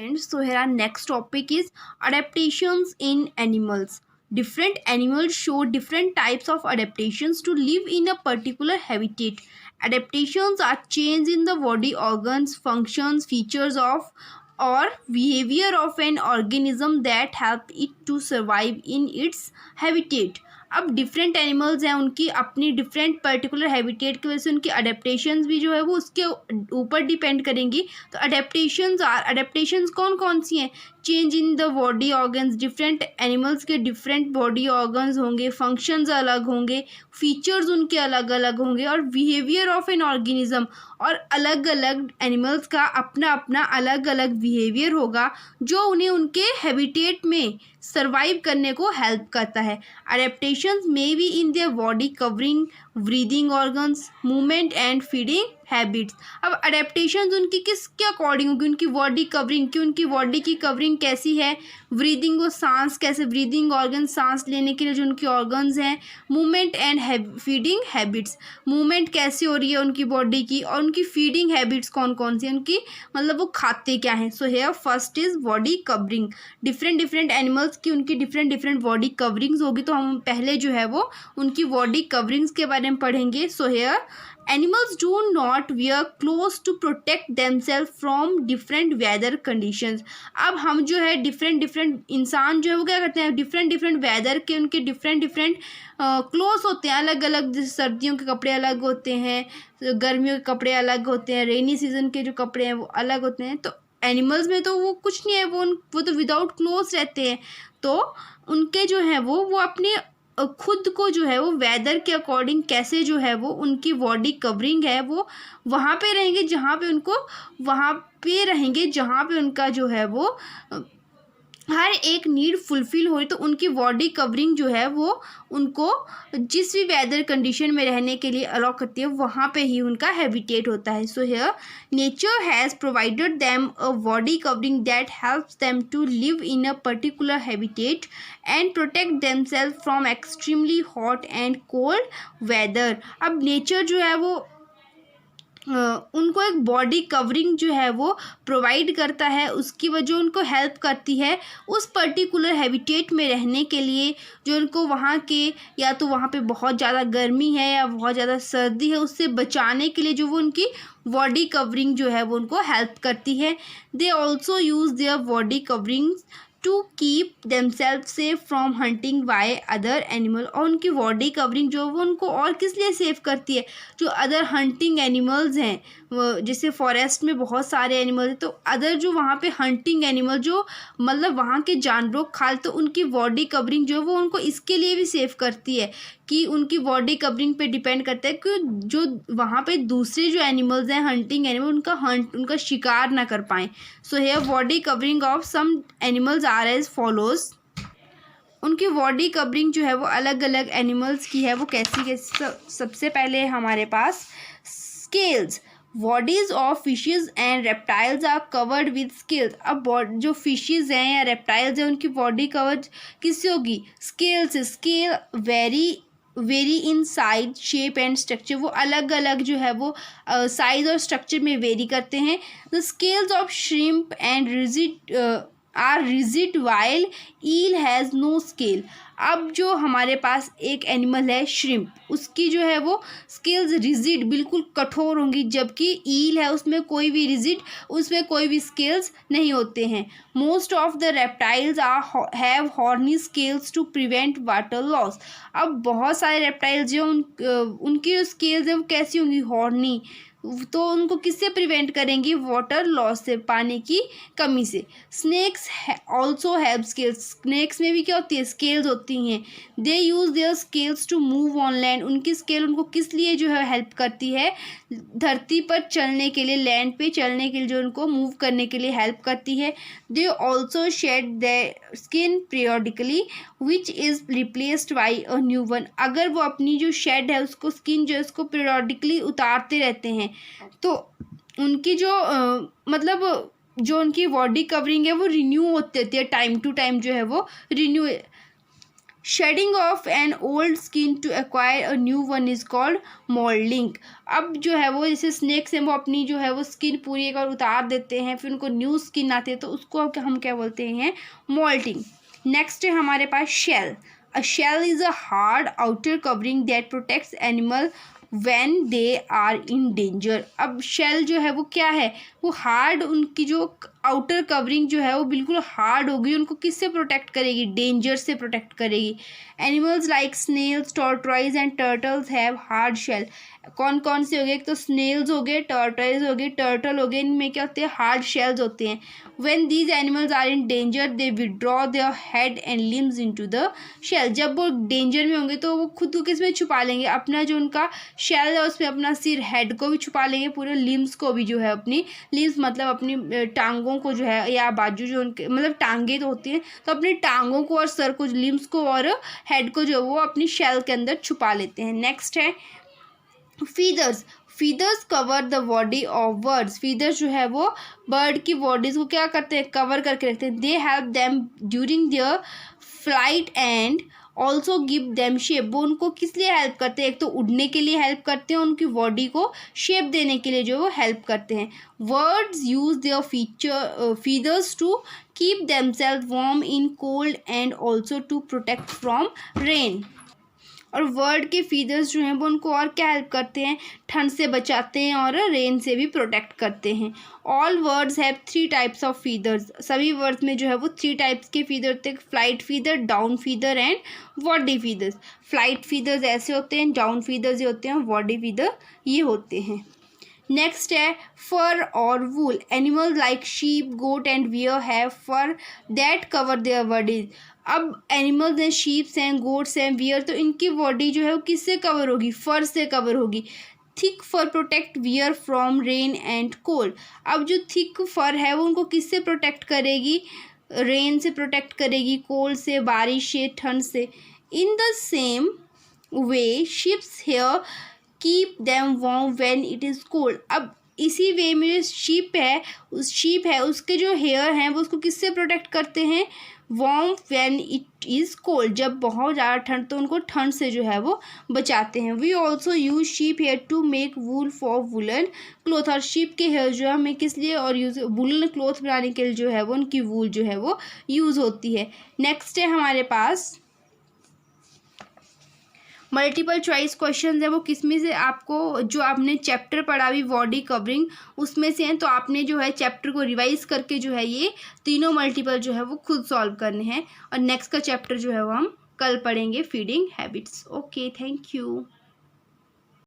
Friends, so here our next topic is adaptations in animals. Different animals show different types of adaptations to live in a particular habitat. Adaptations are change in the body organs, functions, features of or behavior of an organism that help it to survive in its habitat. अब different animals हैं, उनकी अपनी different particular habitat की वजह से उनकी adaptations भी जो है वो उसके ऊपर डिपेंड करेंगी. तो अडेप्टेशंस कौन कौन सी हैं? Change in the body organs, different animals के डिफरेंट बॉडी ऑर्गन्स होंगे, फंक्शंस अलग होंगे, फीचर्स उनके अलग अलग होंगे और बिहेवियर ऑफ एन ऑर्गेनिज्म, और अलग अलग एनिमल्स का अपना अपना अलग अलग बिहेवियर होगा जो उन्हें उनके हैबिटेट में सर्वाइव करने को हेल्प करता है. Adaptations may be in their body covering, breathing organs, movement and feeding habits. अब अडेप्टेशंस उनकी किसके अकॉर्डिंग होगी? उनकी बॉडी कवरिंग की, उनकी बॉडी की कवरिंग कैसी है, ब्रीदिंग वो सांस कैसे, ब्रीदिंग ऑर्गन सांस लेने के लिए जो उनके ऑर्गन्स हैं, movement and feeding habits, movement कैसे हो रही है उनकी बॉडी की, और उनकी फीडिंग हैबिट्स कौन कौन सी, उनकी मतलब वो खाते क्या हैं. So here first is body covering. Different animals की उनकी डिफरेंट बॉडी कवरिंग्स होगी. तो हम पहले जो है वो उनकी बॉडी कवरिंग्स के बारे में पढ़ेंगे. So here animals do not wear clothes to protect themselves from different weather conditions. अब हम जो है डिफरेंट इंसान जो है वो क्या करते हैं, डिफरेंट वेदर के उनके डिफरेंट क्लोथ्स होते हैं अलग अलग. जैसे सर्दियों के कपड़े अलग होते हैं, गर्मियों के कपड़े अलग होते हैं, रेनी सीजन के जो कपड़े हैं वो अलग होते हैं. तो एनिमल्स में तो वो कुछ नहीं है, वो तो विदाउट क्लोथ्स रहते हैं. तो उनके जो है वो अपने खुद को जो है वो वेदर के अकॉर्डिंग कैसे जो है वो उनकी बॉडी कवरिंग है वो वहाँ पे रहेंगे जहाँ पे उनका जो है वो हर एक नीड फुलफिल हो रही. तो उनकी बॉडी कवरिंग जो है वो उनको जिस भी वेदर कंडीशन में रहने के लिए अलाउ करती है वहाँ पे ही उनका हैबिटेट होता है. So here nature has provided them a body covering that helps them to live in a particular habitat and protect themself from extremely hot and cold weather. अब नेचर जो है वो उनको एक बॉडी कवरिंग जो है वो प्रोवाइड करता है, उसकी वजह उनको हेल्प करती है उस पर्टिकुलर हैबिटेट में रहने के लिए जो उनको वहाँ के, या तो वहाँ पे बहुत ज़्यादा गर्मी है या बहुत ज़्यादा सर्दी है, उससे बचाने के लिए जो वो उनकी बॉडी कवरिंग जो है वो उनको हेल्प करती है. They also use their body coverings to keep themself safe from hunting by other animal. और उनकी बॉडी कवरिंग जो वो उनको और किस लिए सेफ करती है, जो अदर हंटिंग एनिमल्स हैं, जैसे फॉरेस्ट में बहुत सारे एनिमल्स हैं, तो अदर जो वहाँ पे हंटिंग एनिमल जो मतलब वहाँ के जानवरों खा, तो उनकी बॉडी कवरिंग जो है वो उनको इसके लिए भी सेफ करती है कि उनकी बॉडी कवरिंग पे डिपेंड करता है कि जो वहाँ पे दूसरे जो एनिमल्स हैं हंटिंग एनिमल उनका शिकार ना कर पाएँ. So hair body covering of some animals are as follows. उनकी बॉडी कवरिंग जो है वो अलग अलग एनिमल्स की है वो कैसी. सबसे पहले हमारे पास scales. Bodies of fishes and reptiles are covered with scales. अब जो फिशेज हैं या रेप्टाइल्स हैं उनकी बॉडी कवर किससे होगी? Scales. Scale very in size, shape and structure. वो अलग अलग जो है वो साइज और स्ट्रक्चर में वेरी करते हैं. The scales of shrimp and rigid while eel has no scale. अब जो हमारे पास एक एनिमल है श्रिम्प, उसकी जो है वो स्केल्स रिजिड बिल्कुल कठोर होंगी, जबकि ईल है उसमें कोई भी स्केल्स नहीं होते हैं. Most of the reptiles have horny scales to prevent water loss. अब बहुत सारे रेप्टाइल्स जो उनकी जो स्केल्स है वो कैसी होंगी? हॉर्नी. तो उनको किससे प्रिवेंट करेंगी? वाटर लॉस से, पानी की कमी से. Snakes also have scales. Snakes में भी क्या होती है? स्केल्स होती हैं. They use their scales to move on land. उनकी स्केल उनको किस लिए जो है हेल्प करती है? धरती पर चलने के लिए, लैंड पे चलने के लिए जो उनको मूव करने के लिए हेल्प करती है. They also shade their skin periodically which is replaced by a new one. अगर वो अपनी जो शेड है उसको, स्किन जो है उसको पीरियडिकली उतारते रहते हैं, तो उनकी जो मतलब जो उनकी बॉडी कवरिंग है वो रिन्यू होती रहती है, टाइम टू टाइम जो है वो renew. Shedding of an old skin to acquire a new one is called moulding. अब जो है वो जैसे स्नेक्स हैं वो अपनी जो है वो स्किन पूरी एक बार उतार देते हैं, फिर उनको न्यू स्किन आती है, तो उसको हम क्या बोलते हैं, मोल्टिंग। नेक्स्ट है हमारे पास shell. A shell is a hard outer covering that protects animal when they are in danger. अब शेल जो है वो क्या है, वो हार्ड, उनकी जो आउटर कवरिंग जो है वो बिल्कुल हार्ड होगी, उनको किससे प्रोटेक्ट करेगी, डेंजर से प्रोटेक्ट करेगी। Animals like snails, tortoise and turtles have hard shell. कौन कौन से हो गए, एक तो स्नेल्स हो गए, टॉर्टॉइज हो गए, टर्टल हो गए, इनमें क्या होते हैं, हार्ड शेल्स होते हैं। When these animals are in danger they withdraw their head and limbs into the shell. जब वो डेंजर में होंगे तो वो खुद को किस में छुपा लेंगे, अपना जो उनका शेल है उसमें अपना सिर, हेड को भी छुपा लेंगे, पूरे लिम्स को भी जो है, अपनी लिम्स मतलब अपनी टांगों को जो है, या बाजू जो उनके मतलब टांगे तो होती हैं, तो अपनी टांगों को और सर को, लिम्स को और हेड को जो वो अपनी शेल के अंदर छुपा लेते हैं। नेक्स्ट है feathers. Feathers cover the body of birds. Feathers जो है वो बर्ड की बॉडीज को क्या करते हैं, कवर करके रखते हैं। They help them during their flight and also give them shape. वो उनको किस लिए हेल्प करते हैं, एक तो उड़ने के लिए हेल्प करते हैं, उनकी बॉडी को शेप देने के लिए जो वो हेल्प करते हैं। Birds use their feathers to keep themself warm in cold and also to protect from rain. और वर्ड के फीदर्स जो हैं वो उनको और क्या हेल्प करते हैं, ठंड से बचाते हैं और रेन से भी प्रोटेक्ट करते हैं। All words have 3 types of feathers. सभी वर्ड्स में जो है वो 3 टाइप्स के फीदर होते हैं, flight feather, down feather and body feathers. Flight feathers ऐसे होते हैं, डाउन फीदर्स ये होते हैं, बॉडी फीदर ये होते हैं। नेक्स्ट है फर और wool. Animals like sheep, goat and bear have fur that cover their bodies. अब एनिमल्स हैं, शीप्स हैं, गोट्स हैं, वियर, तो इनकी बॉडी जो है वो किससे कवर होगी, फर से कवर होगी। Thick fur protect wear from rain and cold. अब जो थिक फर है वो उनको किससे प्रोटेक्ट करेगी, रेन से प्रोटेक्ट करेगी, कोल्ड से, बारिश से, ठंड से। In the same way sheep's hair keep them warm when it is cold. अब इसी वे में जो शीप है उसके जो हेयर हैं वो उसको किससे प्रोटेक्ट करते हैं, warm when it is cold, जब बहुत ज़्यादा ठंड तो उनको ठंड से जो है वो बचाते हैं। We also use sheep hair to make wool for woollen cloth. और शीप के हेयर जो है हमें किस लिए और यूज, वुलन क्लोथ बनाने के लिए जो है वो उनकी वूल जो है वो यूज़ होती है। नेक्स्ट है हमारे पास मल्टीपल चॉइस क्वेश्चन है, वो किस में से आपको, जो आपने चैप्टर पढ़ा अभी बॉडी कवरिंग उसमें से हैं, तो आपने जो है चैप्टर को रिवाइज करके जो है ये तीनों मल्टीपल जो है वो खुद सॉल्व करने हैं। और नेक्स्ट का चैप्टर जो है वो हम कल पढ़ेंगे, feeding habits. Okay, thank you.